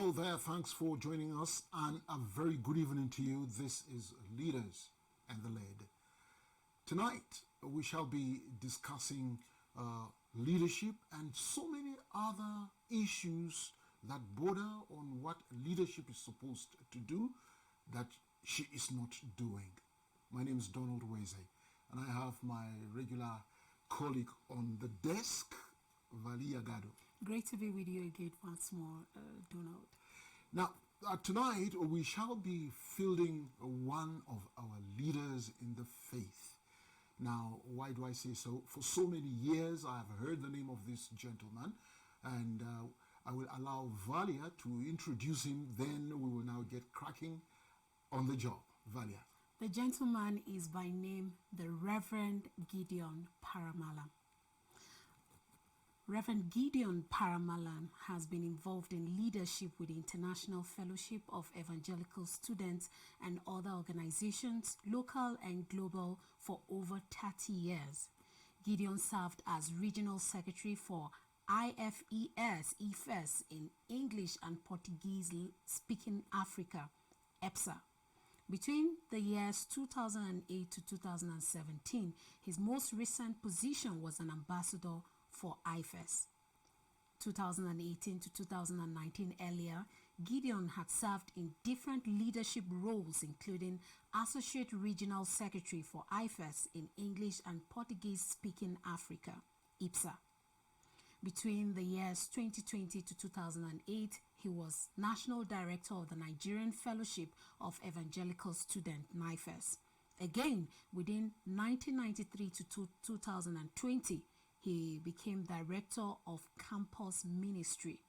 Hello there, thanks for joining us, and a very good evening to you. This is Leaders and the Lead. Tonight, we shall be discussing leadership and so many other issues that border on what leadership is supposed to do that she is not doing. My name is Donald Weze, and I have my regular colleague on the desk, Vali Agado. Great to be with you again once more, Donald. Now, tonight we shall be fielding one of our leaders in the faith. Now, why do I say so? For so many years, I have heard the name of this gentleman, and I will allow Valia to introduce him. Then we will now get cracking on the job. Valia. The gentleman is by name the Reverend Gideon Mallam. Reverend Gideon Mallam has been involved in leadership with the International Fellowship of Evangelical Students and other organizations, local and global, for over 30 years. Gideon served as Regional Secretary for IFES in English and Portuguese-speaking Africa, EPSA. Between the years 2008 to 2017, his most recent position was an ambassador for IFES. 2018 to 2019 earlier, Gideon had served in different leadership roles, including Associate Regional Secretary for IFES in English and Portuguese-speaking Africa, IPSA. Between the years 2020 to 2008, he was National Director of the Nigerian Fellowship of Evangelical Students, NIFES. Again, within 1993 to 2020, he became Director of Campus Ministry.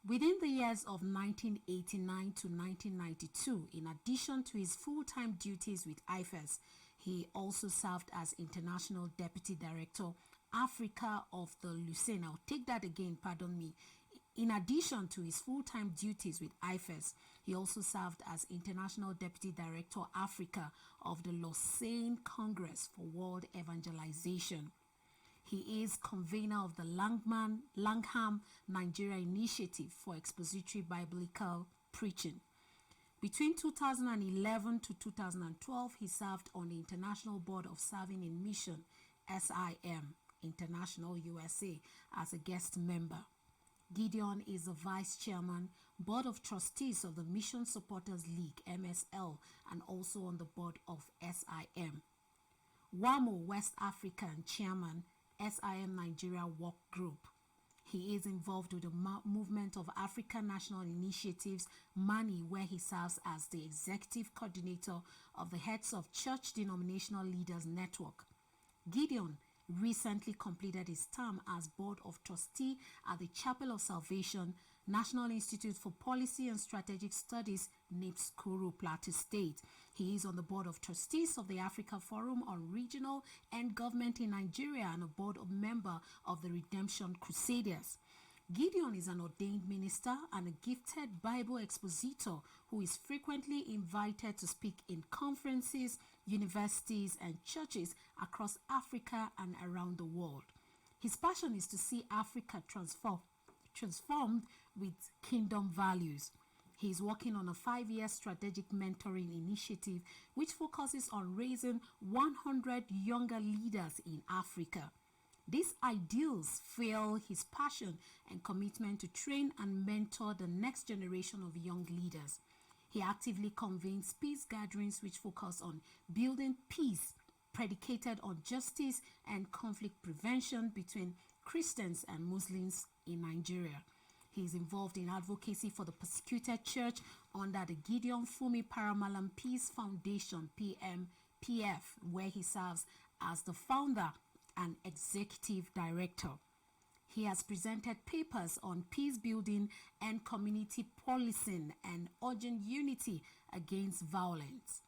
Within the years of 1989 to 1992, in addition to his full-time duties with IFES, he also served as International Deputy Director, Africa of the Lucerne. I'll take that again, pardon me. In addition to his full-time duties with IFES, he also served as International Deputy Director, Africa of the Lausanne Congress for World Evangelization. He is convener of the Langham, Nigeria Initiative for Expository Biblical Preaching. Between 2011 to 2012, he served on the International Board of Serving in Mission, SIM, International USA, as a guest member. Gideon is the Vice Chairman, Board of Trustees of the Mission Supporters League, MSL, and also on the board of SIM. WAMO West African Chairman, SIM Nigeria Work Group. He is involved with the Movement of African National Initiatives, MANI, where he serves as the Executive Coordinator of the Heads of Church Denominational Leaders Network. Gideon recently completed his term as Board of Trustee at the Chapel of Salvation, National Institute for Policy and Strategic Studies, NIPS, Kuru, Plateau State. He is on the Board of Trustees of the Africa Forum on Regional and Government in Nigeria and a board member of the Redemption Crusaders. Gideon is an ordained minister and a gifted Bible expositor who is frequently invited to speak in conferences, universities, and churches across Africa and around the world. His passion is to see Africa transformed with kingdom values. He is working on a 5-year strategic mentoring initiative which focuses on raising 100 younger leaders in Africa. These ideals fuel his passion and commitment to train and mentor the next generation of young leaders. He actively convenes peace gatherings which focus on building peace predicated on justice and conflict prevention between Christians and Muslims in Nigeria. He is involved in advocacy for the persecuted church under the Gideon Fumi Mallam Peace Foundation, PMPF, where he serves as the founder and executive director. He has presented papers on peace building and community policing and urgent unity against violence.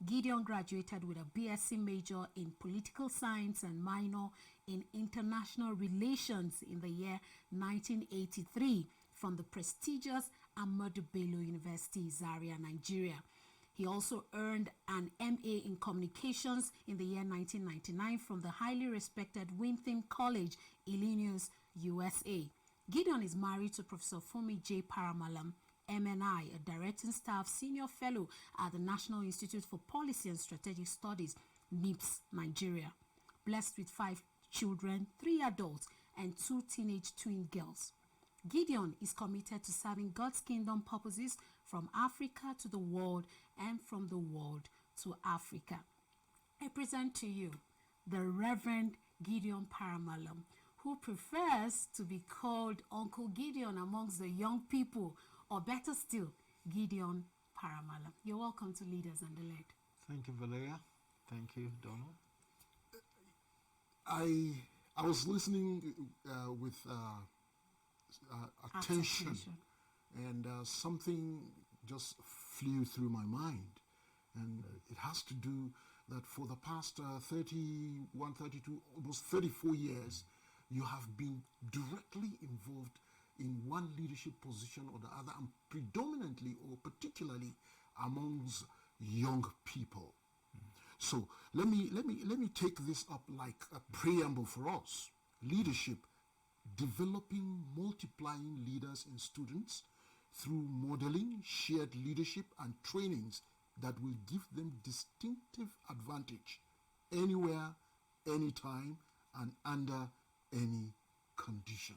Gideon graduated with a BSc major in political science and minor in international relations in the year 1983 from the prestigious Ahmadu Bello University, Zaria, Nigeria. He also earned an MA in Communications in the year 1999 from the highly respected Winthrop College, Illinois, USA. Gideon is married to Professor Fumi J. Mallam. MNI, a Directing Staff Senior Fellow at the National Institute for Policy and Strategic Studies, NIPS, Nigeria. Blessed with 5 children, 3 adults, and 2 teenage twin girls. Gideon is committed to serving God's kingdom purposes from Africa to the world and from the world to Africa. I present to you the Reverend Gideon Mallam, who prefers to be called Uncle Gideon amongst the young people, or better still, Gideon Mallam. You're welcome to Leaders and the Led. Thank you, Valeria. Thank you, Donald. I was listening with attention, and something just flew through my mind, and it has to do that for the past 31, 32, almost 34 years, you have been directly involved in one leadership position or the other, and predominantly or particularly amongst young people. So let me take this up like a preamble for us. Leadership, developing, multiplying leaders in students through modeling, shared leadership, and trainings that will give them distinctive advantage anywhere, anytime, and under any condition.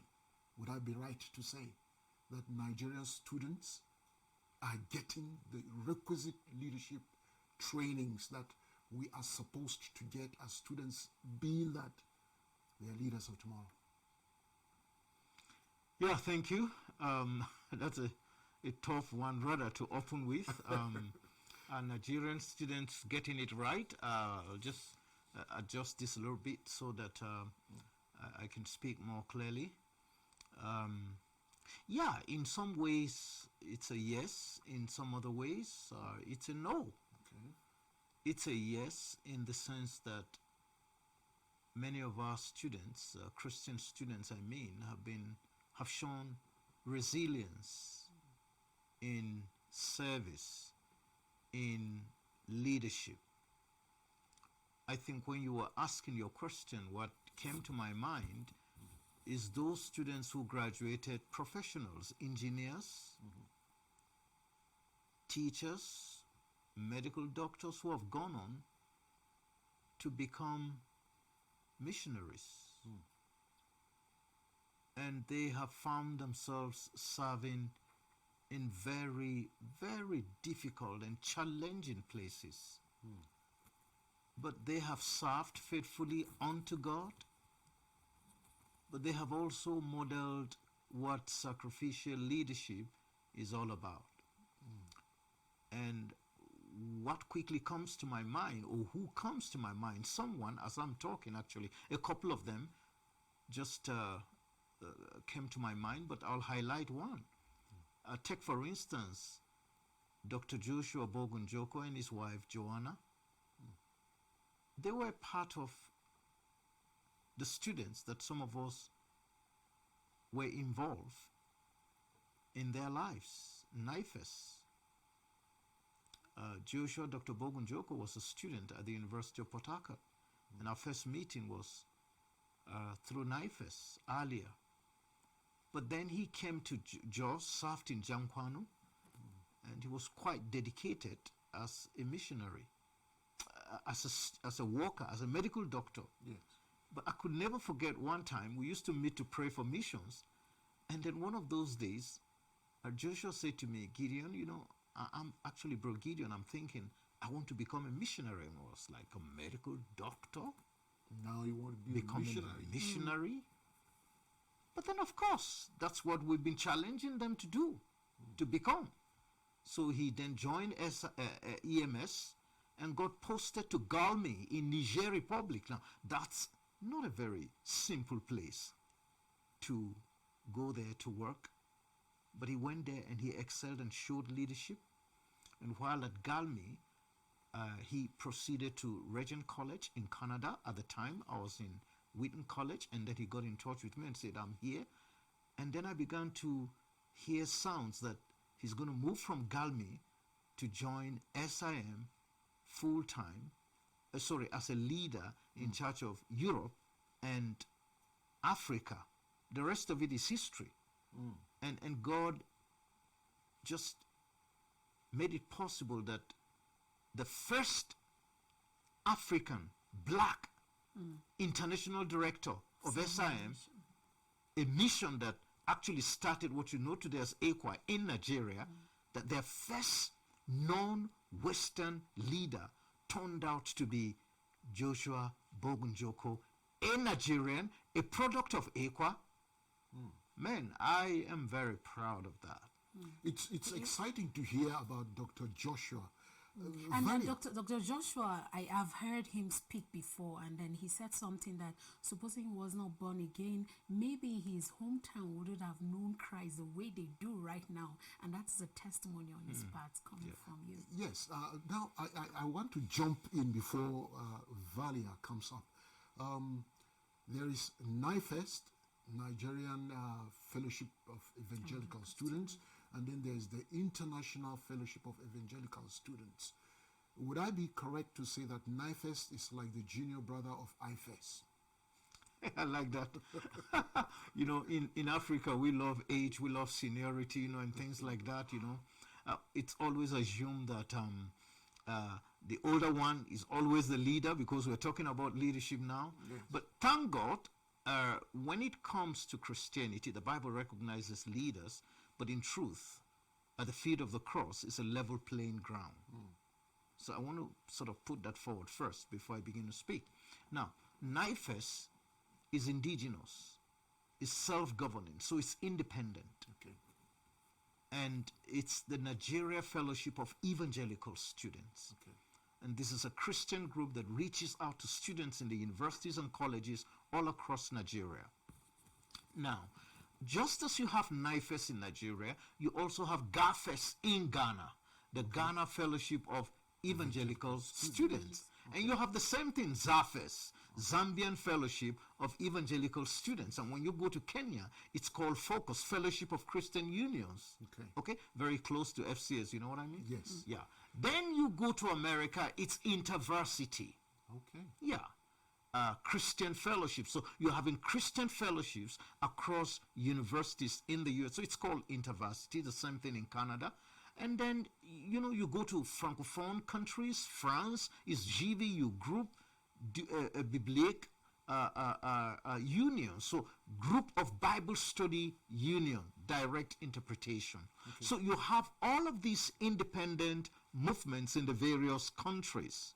Would I be right to say that Nigerian students are getting the requisite leadership trainings that we are supposed to get as students, being that they are leaders of tomorrow? Yeah, thank you. That's a tough one rather to open with. Are Nigerian students getting it right? I'll just adjust this a little bit so that I can speak more clearly. Yeah, in some ways it's a yes. In some other ways it's a no. Okay. It's a yes in the sense that many of our students, Christian students I mean, have shown resilience in service, in leadership. I think when you were asking your question, what came to my mind is those students who graduated professionals, engineers, teachers, medical doctors who have gone on to become missionaries. And they have found themselves serving in very, very difficult and challenging places. But they have served faithfully unto God, but they have also modeled what sacrificial leadership is all about. And what quickly comes to my mind, or who comes to my mind, someone, as I'm talking actually, a couple of them just came to my mind, but I'll highlight one. Take for instance, Dr. Joshua Bogunjoko and his wife Joanna. They were part of the students that some of us were involved in their lives. NIFES. Joshua, Dr. Bogunjoko was a student at the University of Port Harcourt, and our first meeting was through NIFES earlier. But then he came to Jos, served in Jamkwanu, and he was quite dedicated as a missionary, as a worker, as a medical doctor. Yes. But I could never forget one time we used to meet to pray for missions, and then one of those days, Joshua said to me, Gideon, you know, I'm actually, bro, Gideon, I'm thinking I want to become a missionary. And I was like, a medical doctor? Now you want to be Become a a missionary? But then, of course, that's what we've been challenging them to do, to become. So he then joined EMS and got posted to Galmi in Niger Republic. Now, that's not a very simple place to go there to work. But he went there and he excelled and showed leadership. And while at Galmi, he proceeded to Regent College in Canada. At the time, I was in Wheaton College, and then he got in touch with me and said, I'm here. And then I began to hear sounds that he's going to move from Galmi to join SIM full-time, as a leader in charge of Europe and Africa. The rest of it is history. And God just made it possible that the first African black international director of SIM, a mission that actually started what you know today as ECWA in Nigeria, that their first non-Western leader turned out to be Joshua Bogunjoko, a Nigerian, a product of ECWA. Man, I am very proud of that. It's exciting to hear about Dr. Joshua. And then Valia. Dr. Joshua, I have heard him speak before, and then he said something that supposing he was not born again, maybe his hometown wouldn't have known Christ the way they do right now. And that's a testimony on his part coming from you. Yes. Now, I want to jump in before Valia comes up. There is NIFEST, Nigerian Fellowship of Evangelical Students, and then there's the International Fellowship of Evangelical Students. Would I be correct to say that NIFEST is like the junior brother of IFES? I like that. You know, in Africa, we love age, we love seniority, you know, and things like that, you know. It's always assumed that the older one is always the leader, because we're talking about leadership now. Yes. But thank God, when it comes to Christianity, the Bible recognizes leaders, but in truth, at the feet of the cross is a level playing ground. So I want to sort of put that forward first before I begin to speak. Now, NIFES is indigenous, is self-governing, so it's independent. Okay. And it's the Nigeria Fellowship of Evangelical Students. Okay. And this is a Christian group that reaches out to students in the universities and colleges all across Nigeria. Now, just as you have NIFES in Nigeria, you also have GAFES in Ghana, the Ghana Fellowship of Evangelical Students. And you have the same thing, ZAFES, Zambian Fellowship of Evangelical Students. And when you go to Kenya, it's called FOCUS, Fellowship of Christian Unions. Okay. Okay? Very close to FCS, you know what I mean? Yes. Yeah. Then you go to America, it's InterVarsity. Okay. Yeah. Christian fellowships. So you're having Christian fellowships across universities in the US. So it's called InterVarsity, the same thing in Canada. And then, you know, you go to Francophone countries. France is GVU, Group Biblique Union. So Group of Bible Study Union, direct interpretation. Okay. So you have all of these independent movements in the various countries.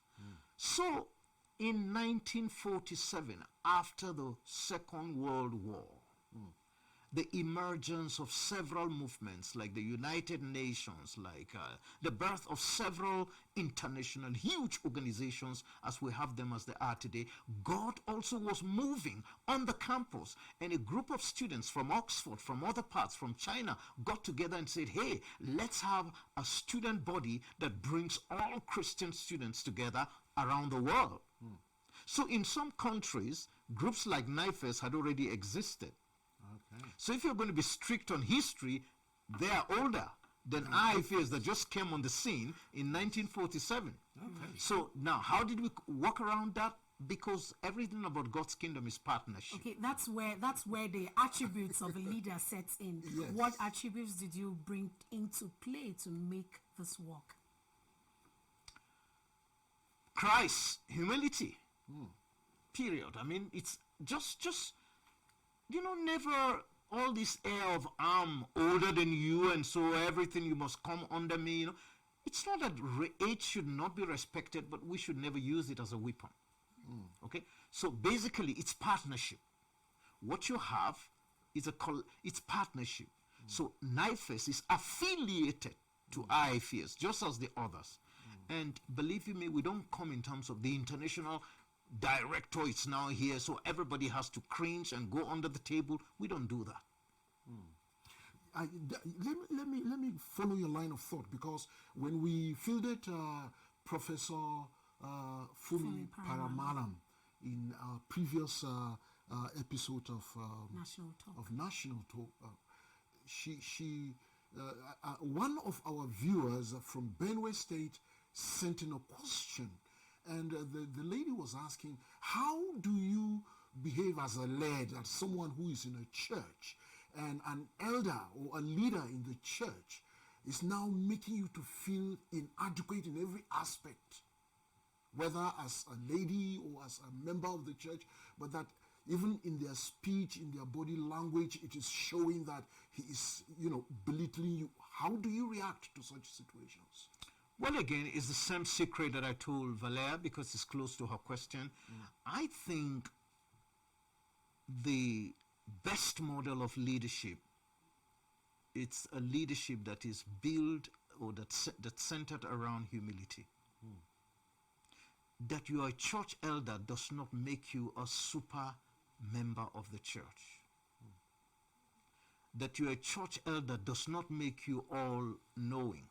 So in 1947, after the Second World War, the emergence of several movements like the United Nations, like the birth of several international huge organizations as we have them as they are today, God also was moving on the campus, and a group of students from Oxford, from other parts, from China, got together and said, hey, let's have a student body that brings all Christian students together around the world. So in some countries, groups like NIFES had already existed. Okay. So if you're going to be strict on history, they are older than IFES that just came on the scene in 1947. Okay. So now, how did we work around that? Because everything about God's kingdom is partnership. Okay, that's where the attributes of a leader sets in. Yes. What attributes did you bring into play to make this work? Christ, humility. Period. I mean, it's just you know, never all this air of I'm older than you and so everything you must come under me. You know, it's not that age should not be respected, but we should never use it as a weapon. Okay, so basically it's partnership. What you have is it's partnership. So NIFES is affiliated to IFES just as the others. And believe you me, we don't come in terms of the international director is now here, so everybody has to cringe and go under the table. We don't do that. Let me follow your line of thought, because when we fielded Professor Fumi Paramallam in our previous episode of National Talk, one of our viewers from Benue State sent in a question. And the lady was asking, how do you behave as a lead, as someone who is in a church, and an elder or a leader in the church is now making you to feel inadequate in every aspect, whether as a lady or as a member of the church, but that even in their speech, in their body language, it is showing that he is, belittling you. How do you react to such situations? Well, again, it's the same secret that I told Valeria because it's close to her question. I think the best model of leadership, it's a leadership that is built or that's centered around humility. That you are a church elder does not make you a super member of the church. That you are a church elder does not make you all knowing.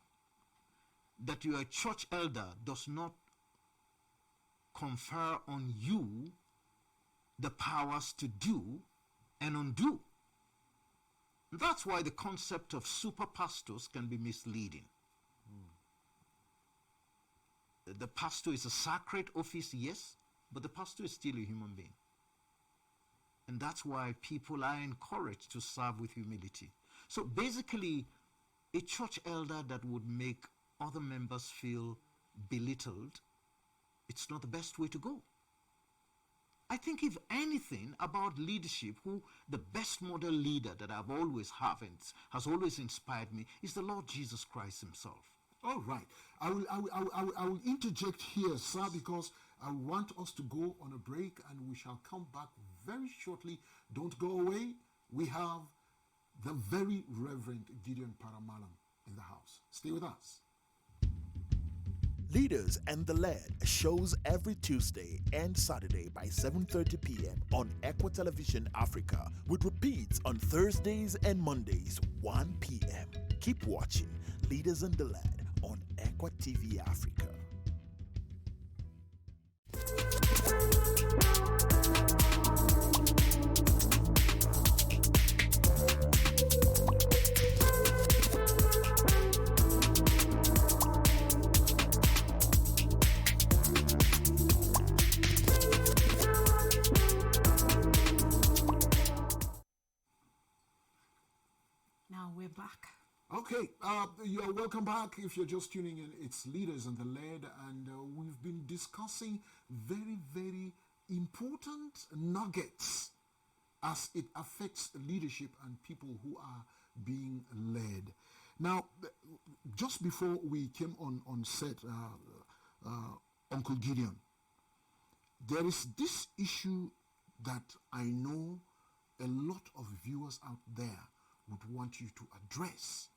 That you are a church elder does not confer on you the powers to do and undo. That's why the concept of super pastors can be misleading. The pastor is a sacred office, yes, but the pastor is still a human being. And that's why people are encouraged to serve with humility. So basically, a church elder that would make other members feel belittled, it's not the best way to go. I think if anything about leadership, who the best model leader that I've always had and has always inspired me is the Lord Jesus Christ himself. All right. I will interject here, sir, because I want us to go on a break and we shall come back very shortly. Don't go away. We have the very Reverend Gideon Mallam in the house. Stay with us. Leaders and the Led shows every Tuesday and Saturday by 7:30 p.m. on ECWA Television Africa, with repeats on Thursdays and Mondays 1 p.m. Keep watching Leaders and the Led on ECWA TV Africa. Now we're back. Okay, you're welcome back. If you're just tuning in, it's Leaders and the Led, and we've been discussing very, very important nuggets as it affects leadership and people who are being led. Now, just before we came on set, Uncle Gideon, there is this issue that I know a lot of viewers out there would want you to address.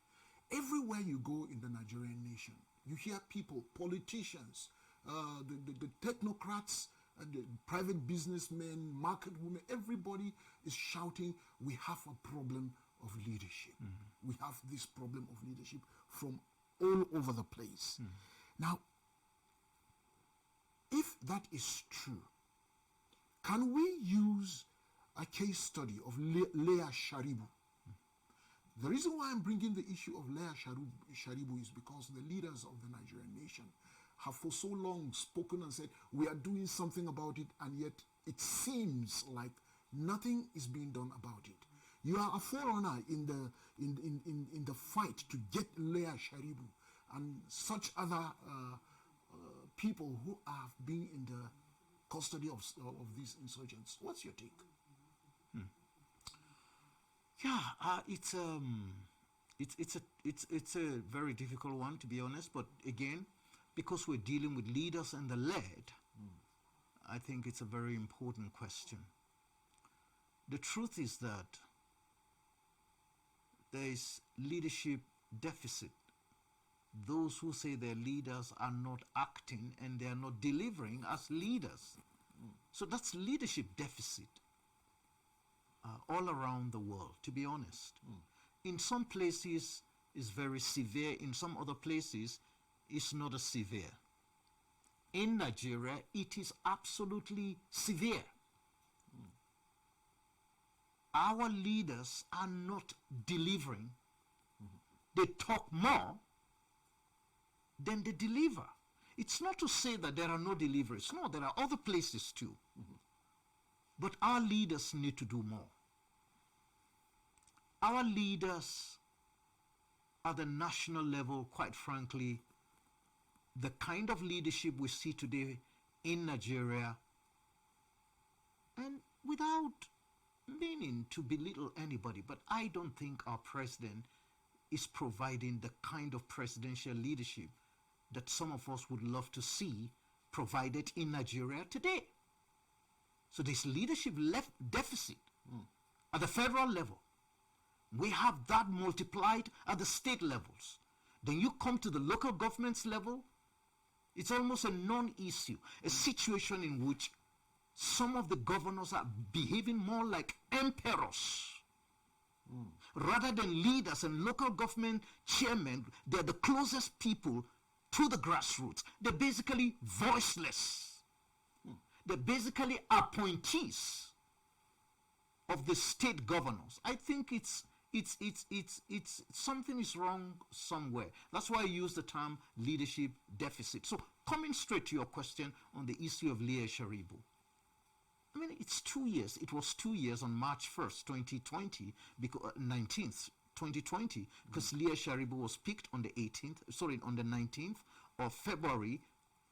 Everywhere you go in the Nigerian nation, you hear people, politicians, the technocrats, the private businessmen, market women, everybody is shouting, we have a problem of leadership. We have this problem of leadership from all over the place. Now, if that is true, can we use a case study of Leah Sharibu? The reason why I'm bringing the issue of Leah Sharibu is because the leaders of the Nigerian nation have for so long spoken and said, we are doing something about it, and yet it seems like nothing is being done about it. You are a forerunner in the fight to get Leah Sharibu and such other people who have been in the custody of these insurgents. What's your take? Yeah, it's a very difficult one, to be honest. But again, because we're dealing with leaders and the led, I think it's a very important question. The truth is that there is leadership deficit. Those who say their leaders are not acting and they are not delivering as leaders. So that's leadership deficit. All around the world, to be honest. In some places it's very severe, in some other places it's not as severe. In Nigeria it is absolutely severe. Our leaders are not delivering. They talk more than they deliver. It's not to say that there are no deliveries. No, there are other places too. But our leaders need to do more. Our leaders at the national level, quite frankly, the kind of leadership we see today in Nigeria, and without meaning to belittle anybody, but I don't think our president is providing the kind of presidential leadership that some of us would love to see provided in Nigeria today. So there's leadership deficit at the federal level. We have that multiplied at the state levels. Then you come to the local governments level, it's almost a non-issue, a situation in which some of the governors are behaving more like emperors. Rather than leaders and local government chairmen, they're the closest people to the grassroots. They're basically voiceless. They're basically appointees of the state governors. I think it's something is wrong somewhere. That's why I use the term leadership deficit. So coming straight to your question on the issue of Leah Sharibu. I mean, it's 2 years. It was 2 years on March 1st, 2020, because 19th, 2020, because Leah Sharibu was picked on the 19th of February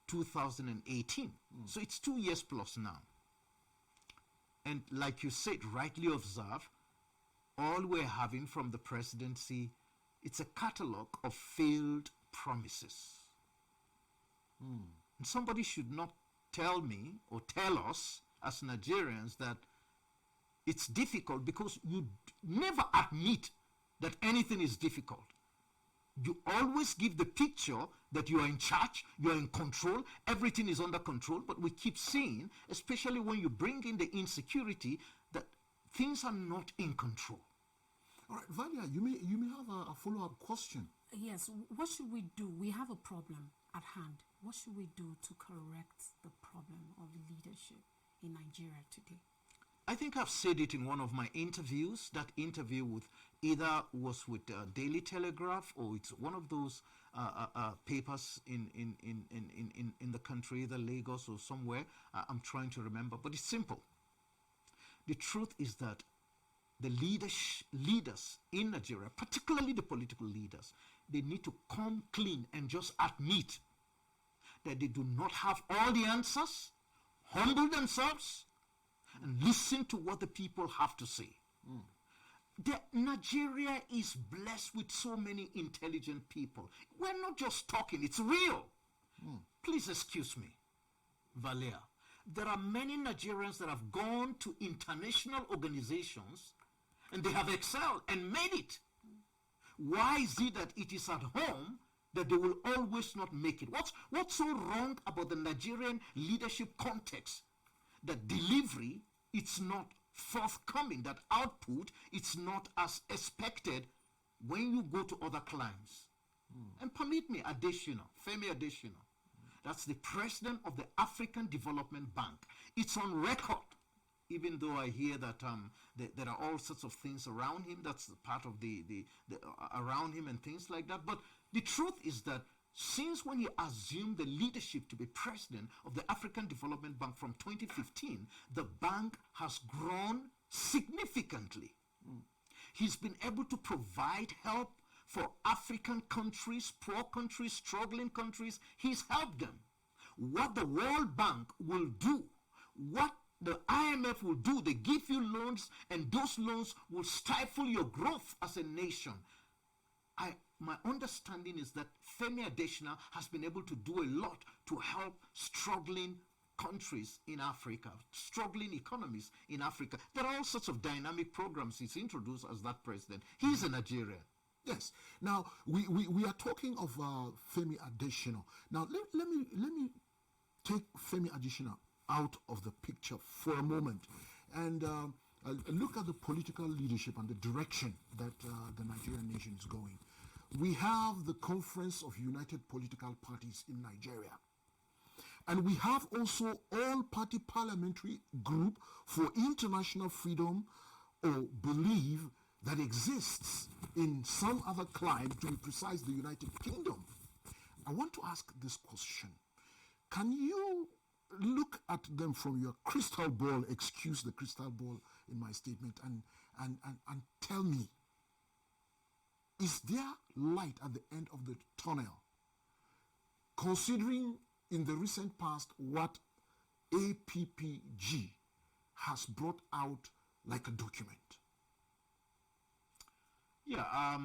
2018. So it's 2 years plus now. And like you said, rightly observed, all we're having from the presidency, it's a catalog of failed promises. And somebody should not tell me or tell us as Nigerians that it's difficult, because you never admit that anything is difficult. You always give the picture that you are in charge, you are in control, everything is under control, but we keep seeing, especially when you bring in the insecurity, that things are not in control. All right, Valia, you may have a follow-up question. Yes, what should we do? We have a problem at hand. What should we do to correct the problem of leadership in Nigeria today? I think I've said it in one of my interviews. That interview was with Daily Telegraph, or it's one of those papers in the country, either Lagos or somewhere. I'm trying to remember, but it's simple. The truth is that the leaders in Nigeria, particularly the political leaders, they need to come clean and just admit that they do not have all the answers, humble themselves, and listen to what the people have to say. Nigeria is blessed with so many intelligent people. We're not just talking, it's real. Please excuse me, Valia. There are many Nigerians that have gone to international organizations and they have excelled and made it. Why is it that it is at home that they will always not make it? What's so wrong about the Nigerian leadership context? That delivery, it's not forthcoming, that output, it's not as expected when you go to other climes. And permit me, Femi Adesina, that's the president of the African Development Bank. It's on record, even though I hear that there are all sorts of things around him, that's part of the around him and things like that. But the truth is that since when he assumed the leadership to be president of the African Development Bank from 2015, the bank has grown significantly. He's been able to provide help for African countries, poor countries, struggling countries. He's helped them. What the World Bank will do, what the IMF will do, they give you loans, and those loans will stifle your growth as a nation. My understanding is that Femi Adesina has been able to do a lot to help struggling countries in Africa, struggling economies in Africa. There are all sorts of dynamic programs he's introduced as that president. He's a Nigerian. Yes. Now we are talking of Femi Adesina. Now let me take Femi Adesina out of the picture for a moment and look at the political leadership and the direction that the Nigerian nation is going. We have the Conference of United Political Parties in Nigeria. And we have also all-party parliamentary group for international freedom or belief that exists in some other clime, to be precise, the United Kingdom. I want to ask this question. Can you look at them from your crystal ball, excuse the crystal ball in my statement, and tell me, Is there light at the end of the tunnel? Considering in the recent past what APPG has brought out like a document. Yeah,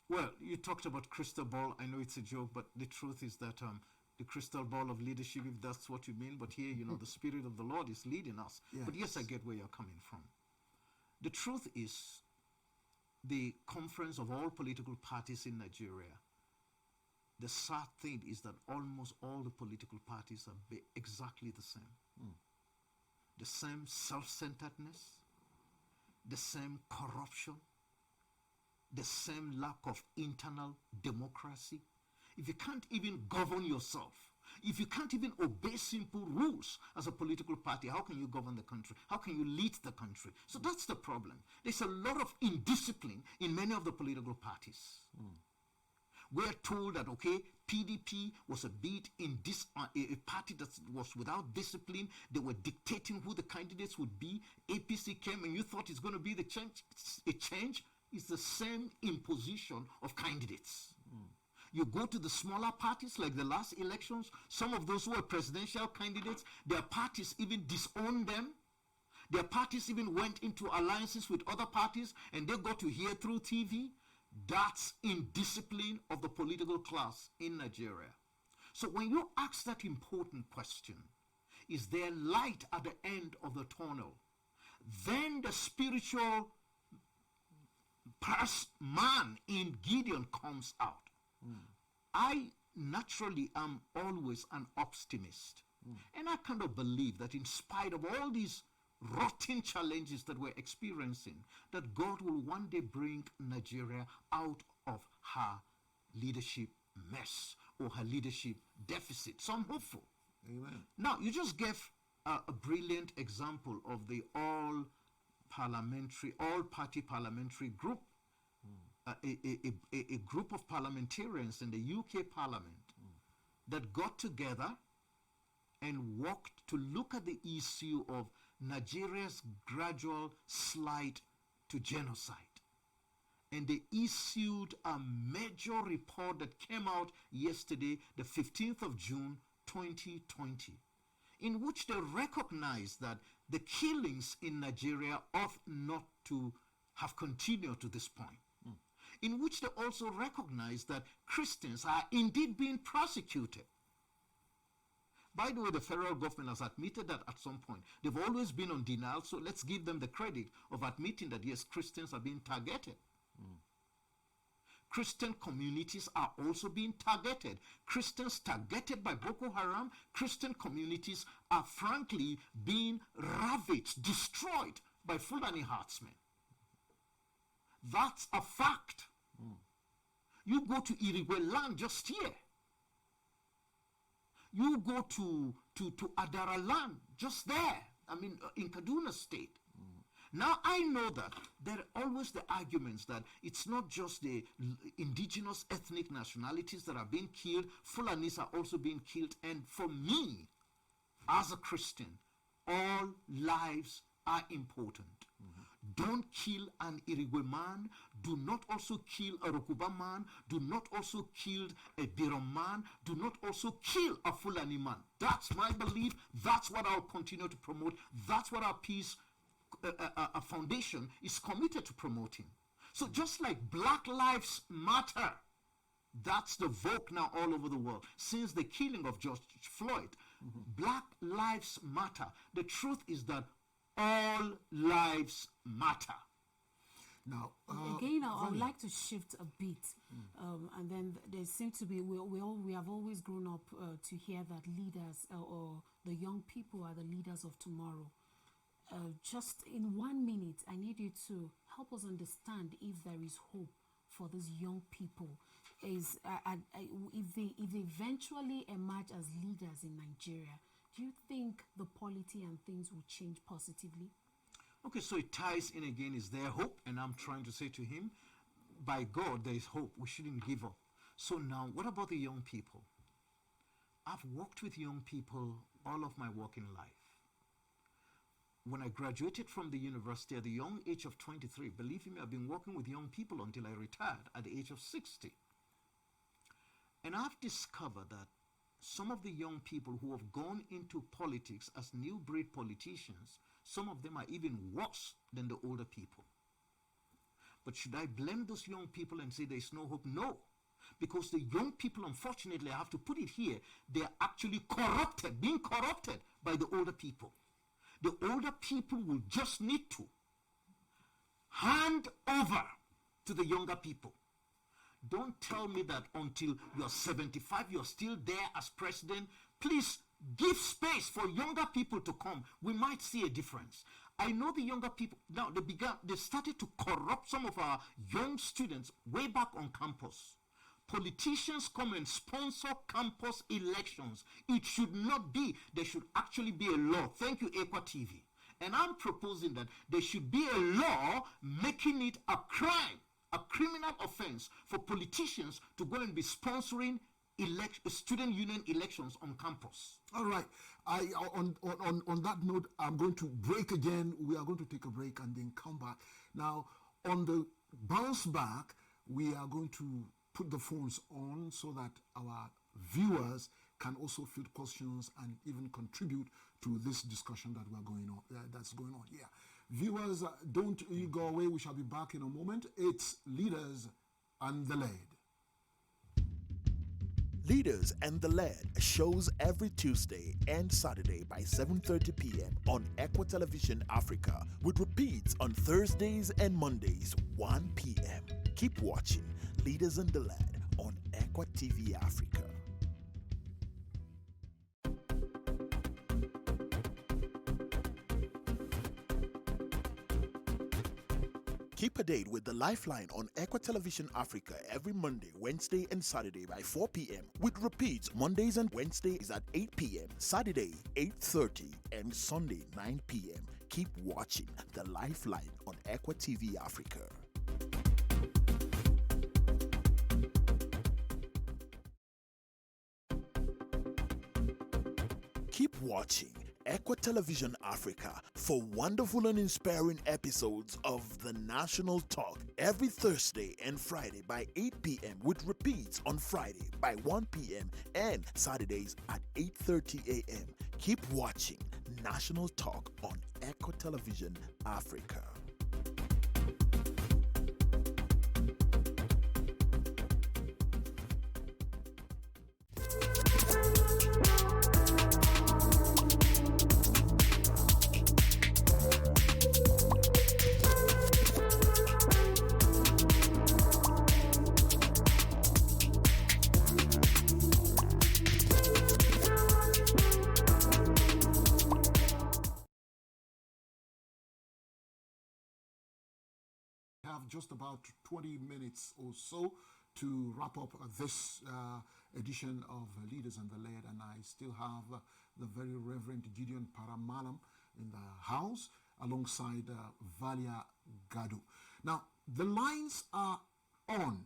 well, you talked about crystal ball. I know it's a joke, but the truth is that the crystal ball of leadership, if that's what you mean, but here, the Spirit of the Lord is leading us. Yes. But yes, I get where you're coming from. The truth is, the conference of all political parties in Nigeria, the sad thing is that almost all the political parties are exactly the same. The same self-centeredness, the same corruption, the same lack of internal democracy. If you can't even govern yourself, if you can't even obey simple rules as a political party, how can you govern the country? How can you lead the country? So that's the problem. There's a lot of indiscipline in many of the political parties. We're told that, okay, PDP was a bit in a party that was without discipline. They were dictating who the candidates would be. APC came and you thought it's going to be the change. A change is the same imposition of candidates. You go to the smaller parties like the last elections, some of those who were presidential candidates, their parties even disowned them. Their parties even went into alliances with other parties and they got to hear through TV. That's indiscipline of the political class in Nigeria. So when you ask that important question, is there light at the end of the tunnel? Then the spiritual man in Gideon comes out. I naturally am always an optimist. And I kind of believe that in spite of all these rotten challenges that we're experiencing, that God will one day bring Nigeria out of her leadership mess or her leadership deficit. So I'm hopeful. Amen. Now, you just gave a brilliant example of the all-party parliamentary group, a group of parliamentarians in the UK Parliament that got together and worked to look at the issue of Nigeria's gradual slide to genocide. And they issued a major report that came out yesterday, the 15th of June, 2020, in which they recognized that the killings in Nigeria ought not to have continued to this point. In which they also recognized that Christians are indeed being persecuted. By the way, the federal government has admitted that at some point. They've always been on denial, so let's give them the credit of admitting that, yes, Christians are being targeted. Christian communities are also being targeted. Christians targeted by Boko Haram, Christian communities are frankly being ravaged, destroyed by Fulani herdsmen. That's a fact. You go to Irigwe land just here. You go to Adara land just there. I mean, in Kaduna State. Now, I know that there are always the arguments that it's not just the indigenous ethnic nationalities that are being killed. Fulanis are also being killed. And for me, as a Christian, all lives are important. Don't kill an Irigwe man. Do not also kill a Rokuba man. Do not also kill a Birom man. Do not also kill a Fulani man. That's my belief. That's what I'll continue to promote. That's what our peace foundation is committed to promoting. So just like Black Lives Matter, that's the vogue now all over the world. Since the killing of George Floyd, Black Lives Matter. The truth is that all lives matter. Now, again, I would like to shift a bit, and then there seems to be we have always grown up to hear that leaders or the young people are the leaders of tomorrow. Just in 1 minute, I need you to help us understand if there is hope for these young people. If they eventually emerge as leaders in Nigeria, do you think the polity and things will change positively? Okay, so it ties in again, is there hope? And I'm trying to say to him, by God, there is hope. We shouldn't give up. So now, what about the young people? I've worked with young people all of my working life. when I graduated from the university at the young age of 23, believe me, I've been working with young people until I retired at the age of 60. And I've discovered that some of the young people who have gone into politics as new breed politicians, some of them are even worse than the older people. But should I blame those young people and say there's no hope? No. Because the young people, unfortunately, I have to put it here, they are actually corrupted, being corrupted by the older people. The older people will just need to hand over to the younger people. Don't tell me that until you're 75, you're still there as president. Please give space for younger people to come. We might see a difference. I know the younger people, now they started to corrupt some of our young students way back on campus. Politicians come and sponsor campus elections. It should not be. There should actually be a law. Thank you, ECWA TV. And I'm proposing that there should be a law making it a crime, a criminal offense for politicians to go and be sponsoring student union elections on campus. All right. On that note, I'm going to break again. We are going to take a break and then come back. Now, on the bounce back, we are going to put the phones on so that our viewers can also field questions and even contribute to this discussion that we're going on. That's going on here. Viewers, don't you go away. We shall be back in a moment. It's Leaders and the Lead. Leaders and the Lead shows every Tuesday and Saturday by 7:30 p.m. on ECWA Television Africa, with repeats on Thursdays and Mondays 1 p.m. Keep watching Leaders and the Lead on ECWA TV Africa. Keep a date with the Lifeline on ECWA Television Africa every Monday, Wednesday, and Saturday by 4 p.m. with repeats Mondays and Wednesdays at 8 p.m., Saturday 8:30, and Sunday 9 p.m. Keep watching the Lifeline on ECWA TV Africa. Keep watching ECWA Television Africa for wonderful and inspiring episodes of The National Talk every Thursday and Friday by 8 p.m. with repeats on Friday by 1 p.m. and Saturdays at 8:30 a.m. Keep watching National Talk on ECWA Television Africa. Have just about 20 minutes or so to wrap up this edition of Leaders and the Lead, and I still have the very Reverend Gideon Mallam in the house alongside Valia Gadu. Now, the lines are on,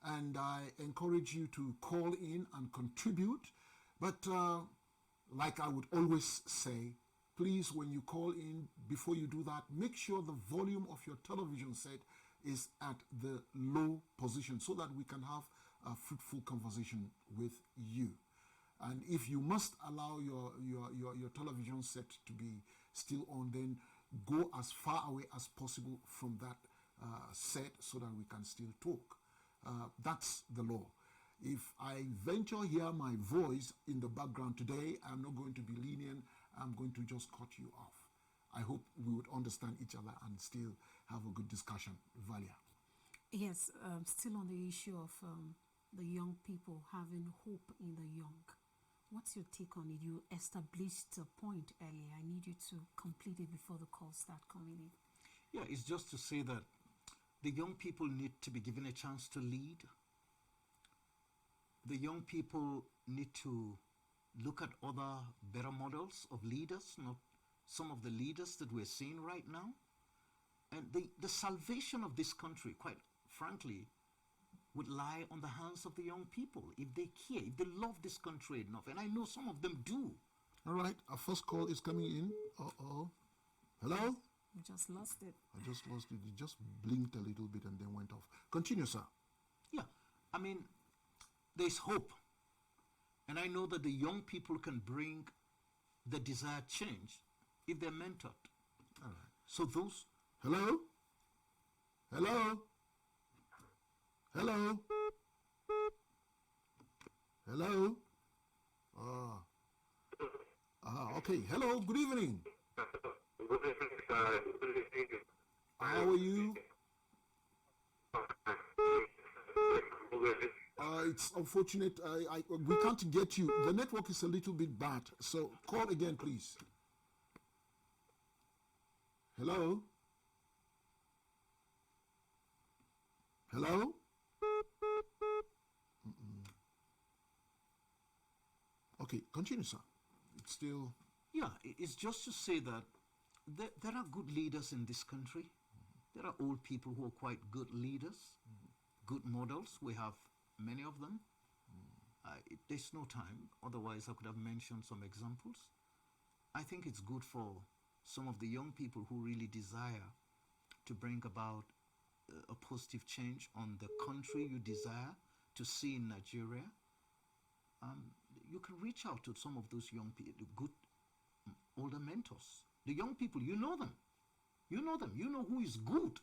and I encourage you to call in and contribute, but like I would always say, please, when you call in, before you do that, make sure the volume of your television set is at the low position so that we can have a fruitful conversation with you. And if you must allow your television set to be still on, then go as far away as possible from that set so that we can still talk. That's the law. If I venture hear my voice in the background today, I'm not going to be lenient. I'm going to just cut you off. I hope we would understand each other and still have a good discussion. Valia. Yes, still on the issue of the young people having hope in the young. What's your take on it? You established a point earlier. I need you to complete it before the calls start coming in. Yeah, it's just to say that the young people need to be given a chance to lead. The young people need to look at other better models of leaders, not some of the leaders that we're seeing right now. And the salvation of this country, quite frankly, would lie on the hands of the young people if they care, if they love this country enough. And I know some of them do. All right, our first call is coming in. Uh-oh. Hello? We just lost it. I just lost it. It just blinked a little bit and then went off. Continue, sir. Yeah, I mean, there's hope. And I know that the young people can bring the desired change if they're mentored. All right. So those... Hello? Hello? Hello? Hello? Okay. Hello, good evening. Good evening, sir. Good evening. How are you? It's unfortunate. We can't get you. The network is a little bit bad. So call again, please. Hello? Hello? Okay, continue, sir. It's still... Yeah, it's just to say that there are good leaders in this country. There are old people who are quite good leaders, good models. We have many of them. There's no time. Otherwise, I could have mentioned some examples. I think it's good for some of the young people who really desire to bring about a positive change on the country you desire to see in Nigeria. You can reach out to some of those young people, good older mentors. The young people, you know them. You know them. You know who is good.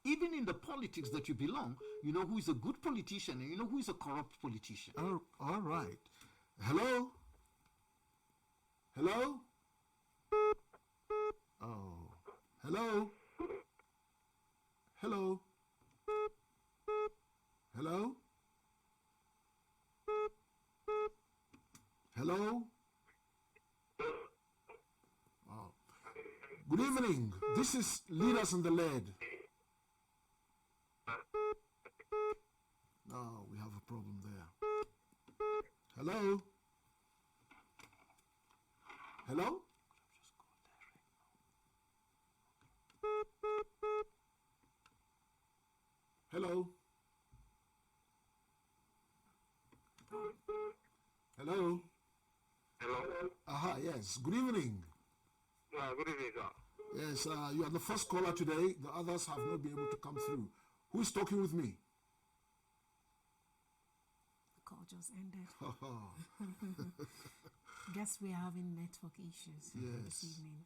Even in the politics that you belong, you know who is a good politician and you know who is a corrupt politician. all right. Hello? Hello? Oh. Hello? Hello? Hello? Hello? Oh. Good evening. This is Leaders in the Lead. Oh, we have a problem there. Hello? Hello? Hello? Hello? Hello? Aha, yes. Good evening. Good evening, sir. Yes, you are the first caller today. The others have not been able to come through. Who is talking with me? The call just ended. Guess we're having network issues this evening.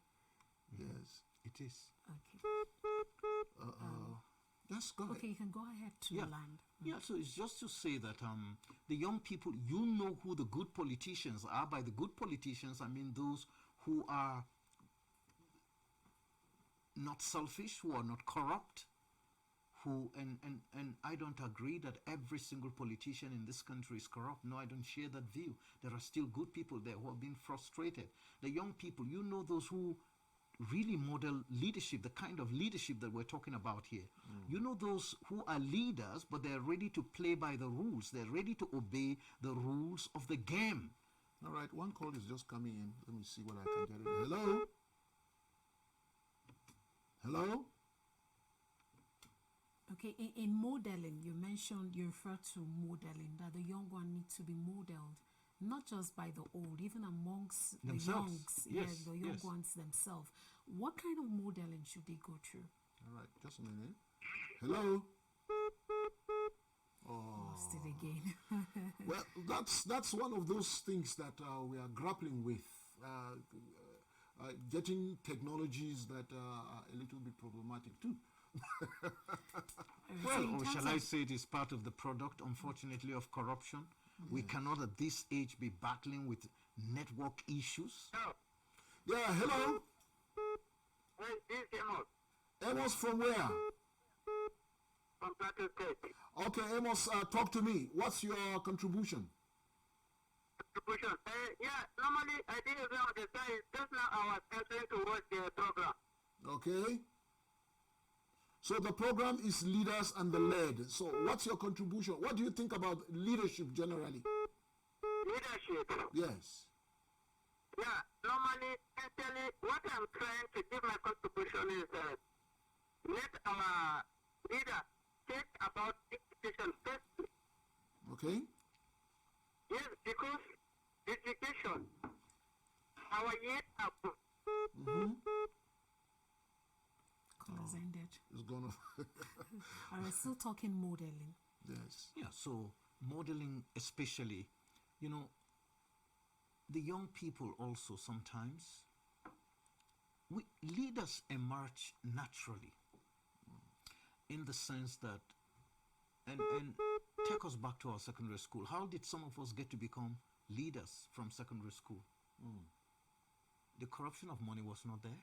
Yes. It is. Okay. Yes, go ahead. Okay, you can go ahead to land. Yeah, so it's just to say that the young people, you know who the good politicians are. By the good politicians, I mean those who are not selfish, who are not corrupt, who, and I don't agree that every single politician in this country is corrupt. No, I don't share that view. There are still good people there who have been frustrated. The young people, you know those who really model leadership, the kind of leadership that we're talking about here. You know those who are leaders, but they're ready to play by the rules. They're ready to obey the rules of the game. All right, one call is just coming in. Let me see what I can get it. Hello? Hello? Okay, in modeling, you mentioned, you referred to modeling, that the young one needs to be modeled, not just by the old, even amongst Themselves. the youngs, Yes, the young yes. ones themselves. What kind of modeling should they go through? All right, just a minute. Hello? Lost it again. Well, that's one of those things that we are grappling with. Getting technologies that are a little bit problematic too. Well, in or terms shall I of- say it is part of the product, unfortunately, of corruption. We cannot at this age be battling with network issues. Yeah, hello? Hey, this is Amos Amos from where? from Plateau State. Okay, Amos, talk to me. What's your contribution? Contribution. Yeah, normally I didn't even understand. Just now I was entering towards the program. Okay? So the program is Leaders and the Led. So what's your contribution? What do you think about leadership generally? Leadership. Yes. Yeah, normally, actually, what I'm trying to give my contribution is let our leader think about education first. Okay? Yes, because education, our youth are disappeared. It's gone off. And we're still talking modeling. Yes. Yeah, so modeling, especially, you know, the young people also sometimes, leaders emerge naturally in the sense that, and take us back to our secondary school. How did some of us get to become leaders from secondary school? The corruption of money was not there.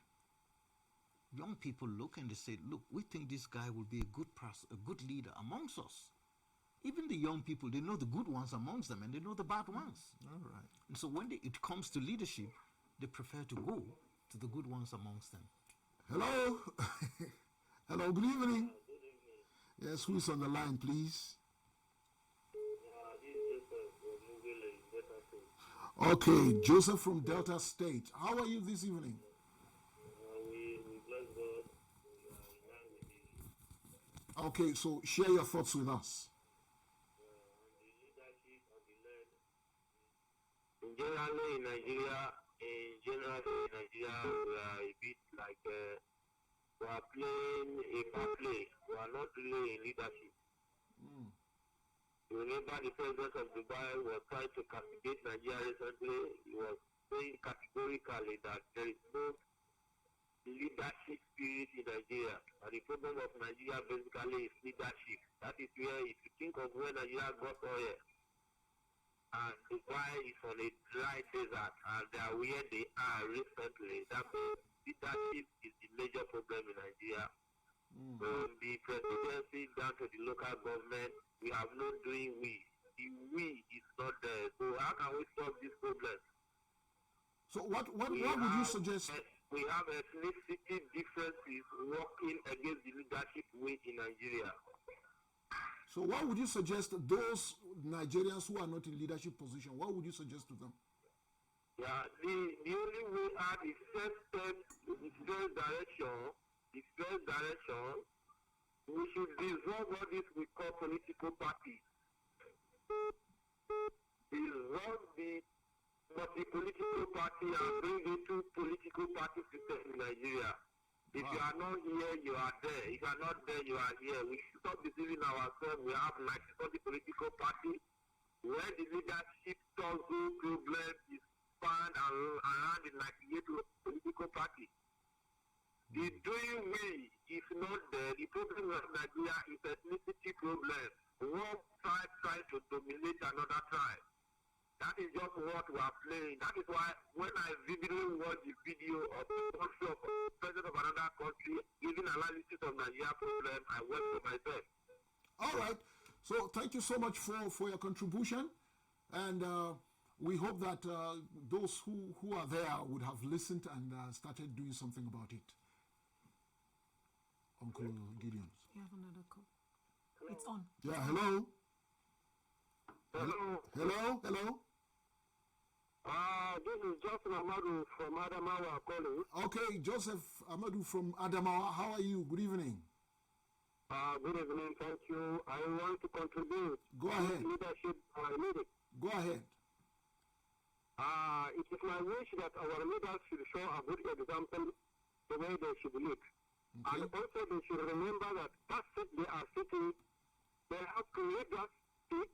Young people look and they say, look, we think this guy will be a good person, a good leader amongst us. Even the young people, they know the good ones amongst them and they know the bad ones. All right. And so when it comes to leadership, they prefer to go to the good ones amongst them. Hello. Hello, good evening. Yes, who is on the line, please? Okay, Joseph from Delta State. How are you this evening? We bless God. We are in line with Okay, so share your thoughts with us. the leadership of the led. Generally in Nigeria, we are a bit like we are playing a fair play. We are not really in leadership. You remember the president of Dubai was trying to castigate Nigeria recently. He was saying categorically that there is no leadership spirit in Nigeria. And the problem of Nigeria basically is leadership. That is where, if you think of where Nigeria got oil, and Dubai is on a dry desert, and they are where they are recently, that means leadership is the major problem in Nigeria. From the presidency down to the local government, we have no doing we. The we is not there. So how can we stop this problem? So what would you suggest? We have ethnicity differences working against the leadership way in Nigeria. So what would you suggest those Nigerians who are not in leadership position? What would you suggest to them? Yeah, the only way out is first step in the first direction. The first direction, we should dissolve what this we call political parties. Dissolve the multi-political party and bring into political party system in Nigeria. If you are not here, you are there. If you are not there, you are here. We should stop deceiving ourselves. We have like 40 political party where the leadership struggle problem is found around the 98 political party. The doing we is not there. The problem of Nigeria is ethnicity problem. One tribe trying to dominate another tribe. That is just what we are playing. That is why when I vividly watch the video of the president of another country giving analysis of Nigeria problem, I went for myself. All right. So thank you so much for your contribution, and we hope that those who are there would have listened and started doing something about it. Uncle Gideon. You have another call. It's on. Yeah. Hello. Hello. Hello. Hello. This is Justin Amadu from Adamawa calling. Okay, Joseph Amadou from Adamawa. How are you? Good evening. Good evening, thank you. I want to contribute. Go ahead. Leadership needed. Go ahead. It is my wish that our leaders should show a good example the way they should lead. Okay. And also they should remember that seat they are sitting, they have to lead that seat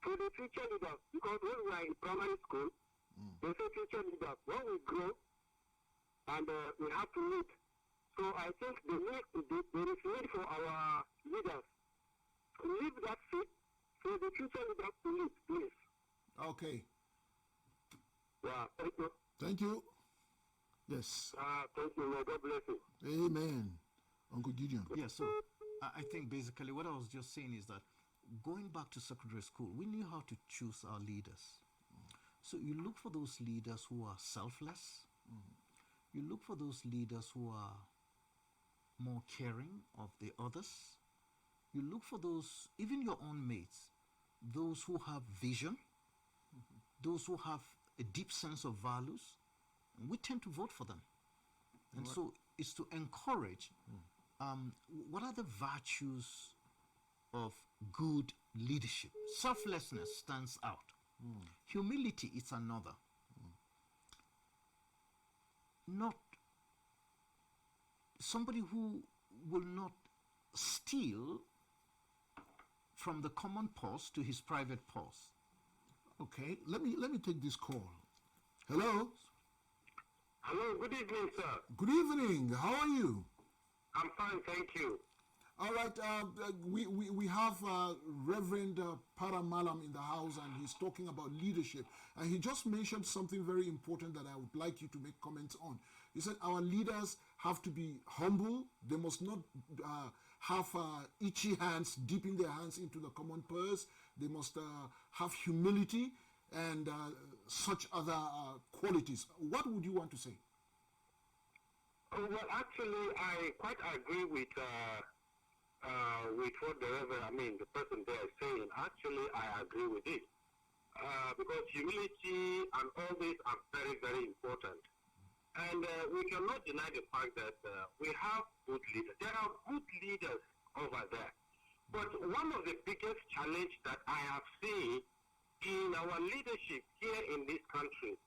to the future leaders. Because when we are in primary school, they say future leaders. When we grow, and we have to lead. So I think there is need for our leaders to leave that seat for the future leaders to lead, please. Okay. Yeah, thank you. Thank you. Yes. Thank you, Lord. God bless you. Amen. Uncle Gideon. Yeah, so I think basically what I was just saying is that going back to secondary school, we knew how to choose our leaders. So you look for those leaders who are selfless. You look for those leaders who are more caring of the others. You look for those, even your own mates, those who have vision, those who have a deep sense of values. And we tend to vote for them. And so it's to encourage what are the virtues of good leadership. Selflessness stands out. Humility is another. Not somebody who will not steal from the common purse to his private purse. Okay, let me take this call. Hello. Hello, good evening, sir. Good evening. How are you? I'm fine, thank you. All right. We have Reverend Mallam in the house, and he's talking about leadership. And he just mentioned something very important that I would like you to make comments on. He said our leaders have to be humble. They must not have itchy hands, dipping their hands into the common purse. They must have humility and such other qualities. What would you want to say? Well, actually, I quite agree with what the person there is saying. Actually, I agree with it. Because humility and all these are very, very important. And we cannot deny the fact that we have good leaders. There are good leaders over there. But one of the biggest challenge that I have seen in our leadership here in this country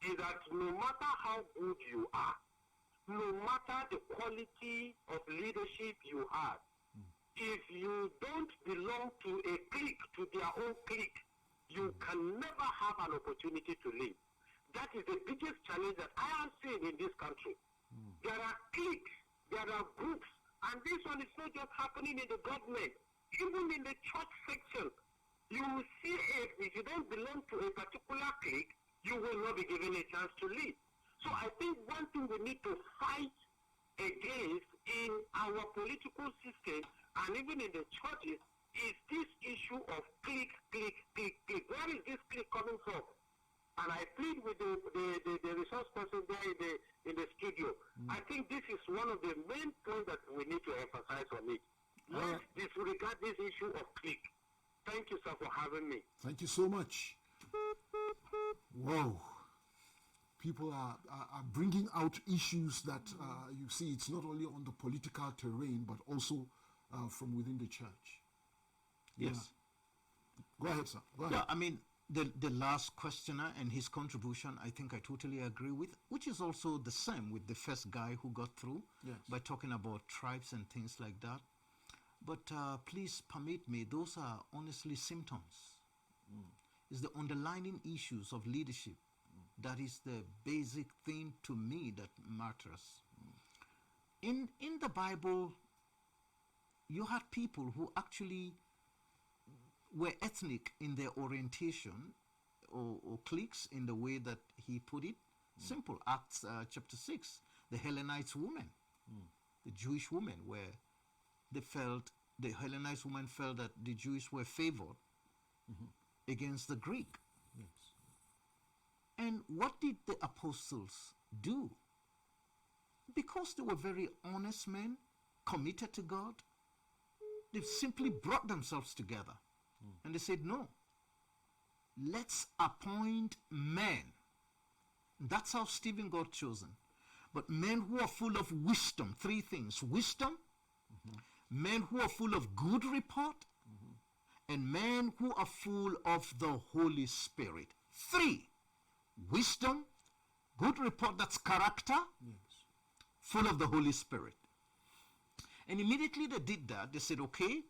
is that no matter how good you are, no matter the quality of leadership you have, if you don't belong to a clique, to their own clique, you can never have an opportunity to lead. That is the biggest challenge that I have seen in this country. There are cliques, there are groups, and this one is not just happening in the government. Even in the church section, you will see if you don't belong to a particular clique, you will not be given a chance to lead. So I think one thing we need to fight against in our political system and even in the churches is this issue of clique. Where is this clique coming from? And I plead with the resource person there in the studio. I think this is one of the main points that we need to emphasize on it. Let's disregard this issue of clique. Thank you, sir, for having me. Thank you so much. Whoa. People are bringing out issues that you see, it's not only on the political terrain, but also from within the church. Yes. Yeah. Go ahead, sir. Go ahead. Yeah, I mean, the last questioner and his contribution, I think I totally agree with, which is also the same with the first guy who got through by talking about tribes and things like that. But please permit me, those are honestly symptoms. It's the underlying issues of leadership that is the basic thing to me that matters. In the Bible, you had people who actually were ethnic in their orientation or cliques in the way that he put it. Simple. Acts chapter 6, the Hellenized women, the Jewish women, where the Hellenized women felt that the Jews were favored against the Greek. Yes. And what did the apostles do? Because they were very honest men, committed to God, they simply brought themselves together. And they said, no, let's appoint men. That's how Stephen got chosen. But men who are full of wisdom, three things: wisdom, men who are full of good report, and men who are full of the Holy Spirit. Three: wisdom, good report, that's character, full of the Holy Spirit. And immediately they did that. They said, okay,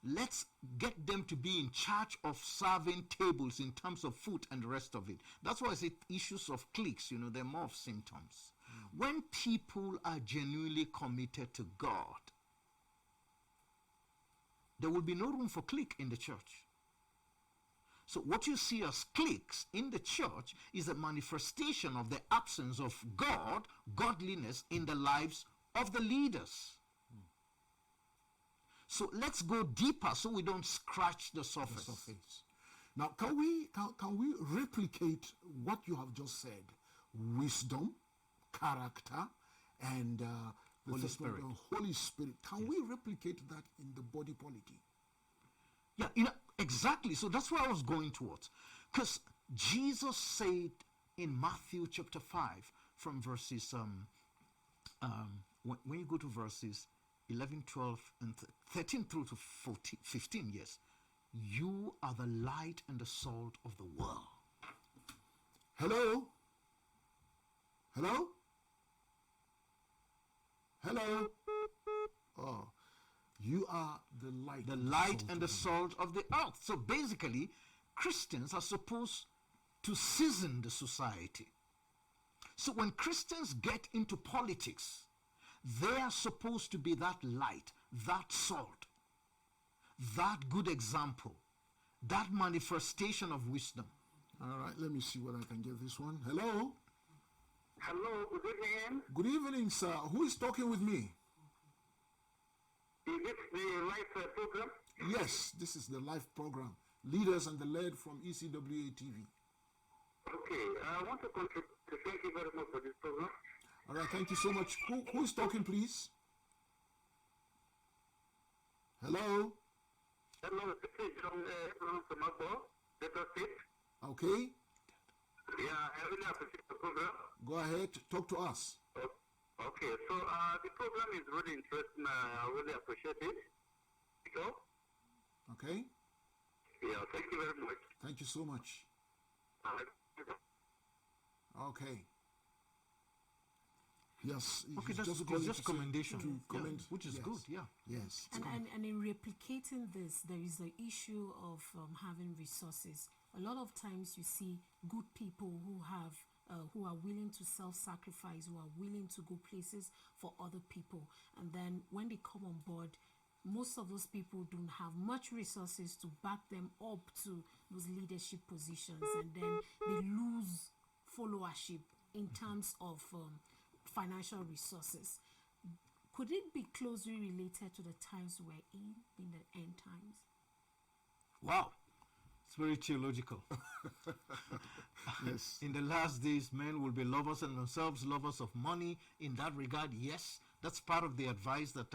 let's get them to be in charge of serving tables in terms of food and the rest of it. That's why I say issues of cliques, they're more of symptoms. When people are genuinely committed to God, there will be no room for clique in the church. So what you see as cliques in the church is a manifestation of the absence of God, godliness in the lives of the leaders. So let's go deeper so we don't scratch the surface. Now, can we replicate what you have just said? Wisdom, character, and the Holy Spirit. Holy Spirit. Can we replicate that in the body polity? Yeah, exactly. So that's where I was going towards. Because Jesus said in Matthew chapter 5, from verses, when you go to verses 11, 12, and 13 through to 15, yes, you are the light and the salt of the world. Hello? Hello? Hello? Oh, you are the light. The light and the salt of the earth. So basically, Christians are supposed to season the society. So when Christians get into politics, they are supposed to be that light, that salt, that good example, that manifestation of wisdom. All right, let me see what I can get this one. Hello. Hello, good evening. Good evening, sir. Who is talking with me? Is this the live program? Yes, this is the live program. Leaders and the Led from ECWA TV. Okay, I want to contribute. Thank you very much for this program. All right, thank you so much. Who is talking, please? Hello? Hello, this is from Samabo, Delta State. Okay, Yeah, I really appreciate the program. go ahead. Talk to us. Okay, so the program is really interesting. I really appreciate it. So, Okay, yeah, thank you very much. thank you so much. Okay. Yes. Okay, he's that's calling just to say- commendation. to Yeah, comment. which is Yes. good, yeah. Yes. And in replicating this, there is the issue of having resources. A lot of times you see good people who are willing to self-sacrifice, who are willing to go places for other people. And then when they come on board, most of those people don't have much resources to back them up to those leadership positions. And then they lose followership in terms of financial resources. Could it be closely related to the times we're in the end times? Wow. It's very theological. Yes. In the last days, men will be lovers of themselves, lovers of money. In that regard, yes, that's part of the advice that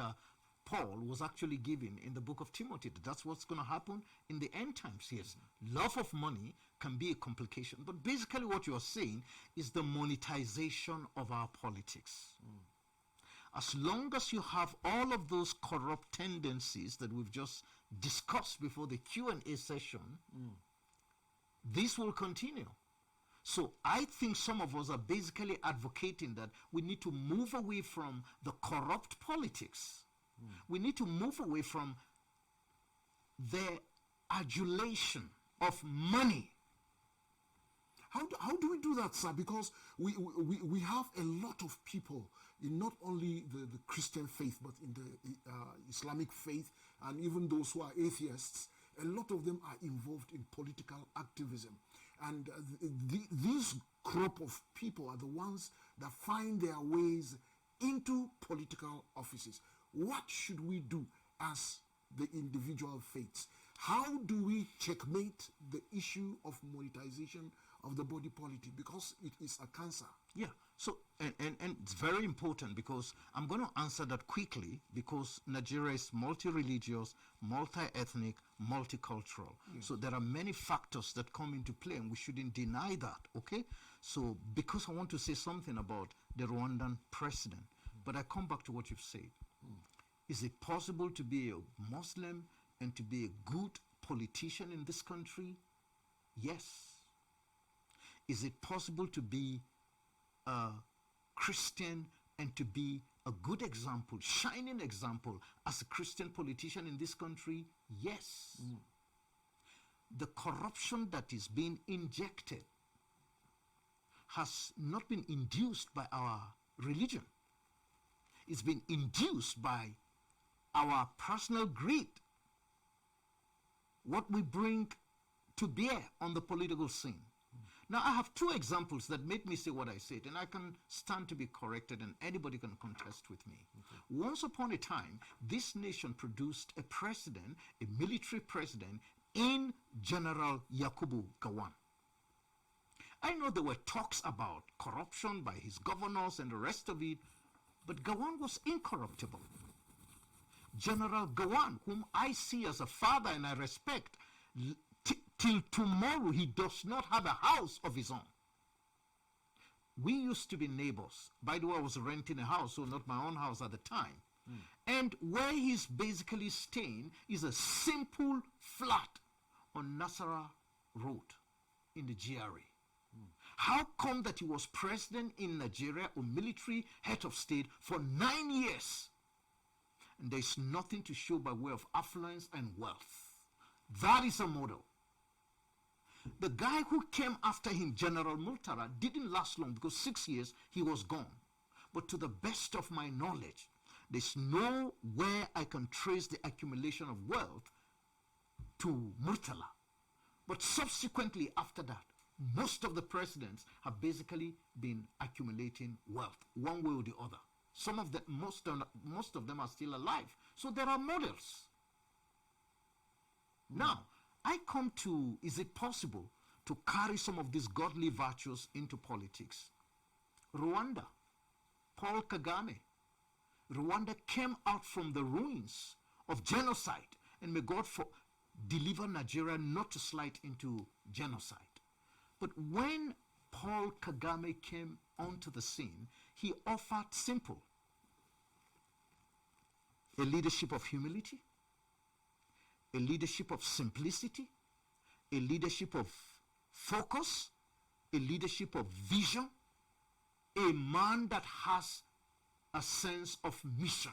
Paul was actually giving in the book of Timothy. That's what's going to happen in the end times. Yes, love of money can be a complication. But basically what you are saying is the monetization of our politics. As long as you have all of those corrupt tendencies that we've just discussed before the Q&A session, this will continue. So I think some of us are basically advocating that we need to move away from the corrupt politics. We need to move away from the adulation of money. How do we do that, sir? Because we have a lot of people in not only the Christian faith, but in the Islamic faith, and even those who are atheists. A lot of them are involved in political activism. And these crop of people are the ones that find their ways into political offices. What should we do as the individual faiths? How do we checkmate the issue of monetization of the body politic? Because it is a cancer. Yeah, so and it's very important, because I'm going to answer that quickly, because Nigeria is multi-religious, multi-ethnic, multicultural. So there are many factors that come into play, and we shouldn't deny that, okay? So because I want to say something about the Rwandan president, but I come back to what you've said. Is it possible to be a Muslim and to be a good politician in this country? Yes. Is it possible to be a Christian and to be a good example, shining example as a Christian politician in this country? Yes. The corruption that is being injected has not been induced by our religion. It's been induced by our personal greed, what we bring to bear on the political scene. Now, I have two examples that made me say what I said, and I can stand to be corrected, and anybody can contest with me. Once upon a time, this nation produced a president, a military president, in General Yakubu Gowon. I know there were talks about corruption by his governors and the rest of it, but Gowon was incorruptible. General Gowon, whom I see as a father and I respect, till tomorrow he does not have a house of his own. We used to be neighbors. By the way, I was renting a house, so not my own house at the time. And where he's basically staying is a simple flat on Nasara Road in the GRA. How come that he was president in Nigeria or military head of state for 9 years? and there's nothing to show by way of affluence and wealth. That is a model. The guy who came after him, General Murtala, didn't last long because 6 years he was gone. But to the best of my knowledge, there's nowhere I can trace the accumulation of wealth to Murtala. But subsequently after that, most of the presidents have basically been accumulating wealth one way or the other. Some of them, most of them are still alive. So there are models. Now, I come to, is it possible to carry some of these godly virtues into politics? Rwanda, Paul Kagame. Rwanda came out from the ruins of genocide, and may God deliver Nigeria not to slide into genocide. But when Paul Kagame came onto the scene, he offered simple: a leadership of humility, a leadership of simplicity, a leadership of focus, a leadership of vision, a man that has a sense of mission.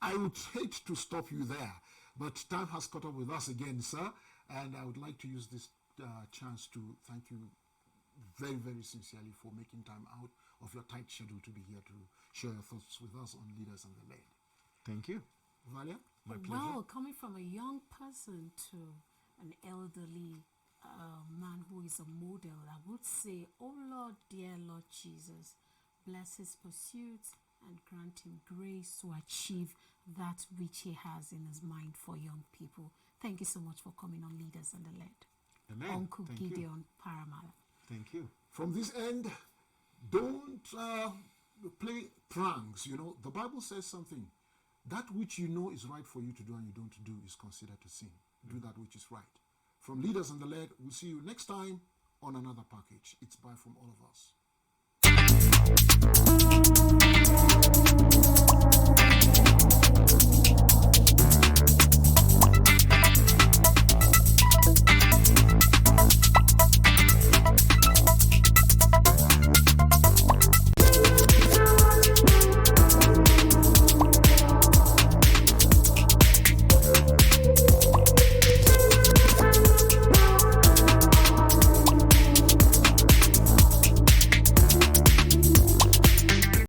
I would hate to stop you there, but time has caught up with us again, sir, and I would like to use this chance to thank you very, very sincerely for making time out of your tight schedule to be here to share your thoughts with us on Leaders and the Led. Thank you. Valia? My pleasure. Well, coming from a young person to an elderly man who is a model, I would say, oh Lord, dear Lord Jesus, bless his pursuits and grant him grace to achieve that which he has in his mind for young people. Thank you so much for coming on Leaders and the Led. Amen. Uncle Thank Gideon Paramala. Thank you. From this end, don't play pranks. You know, the Bible says something. That which you know is right for you to do and you don't do is considered a sin. Do that which is right. From Leaders and the Led, we'll see you next time on another package. It's bye from all of us.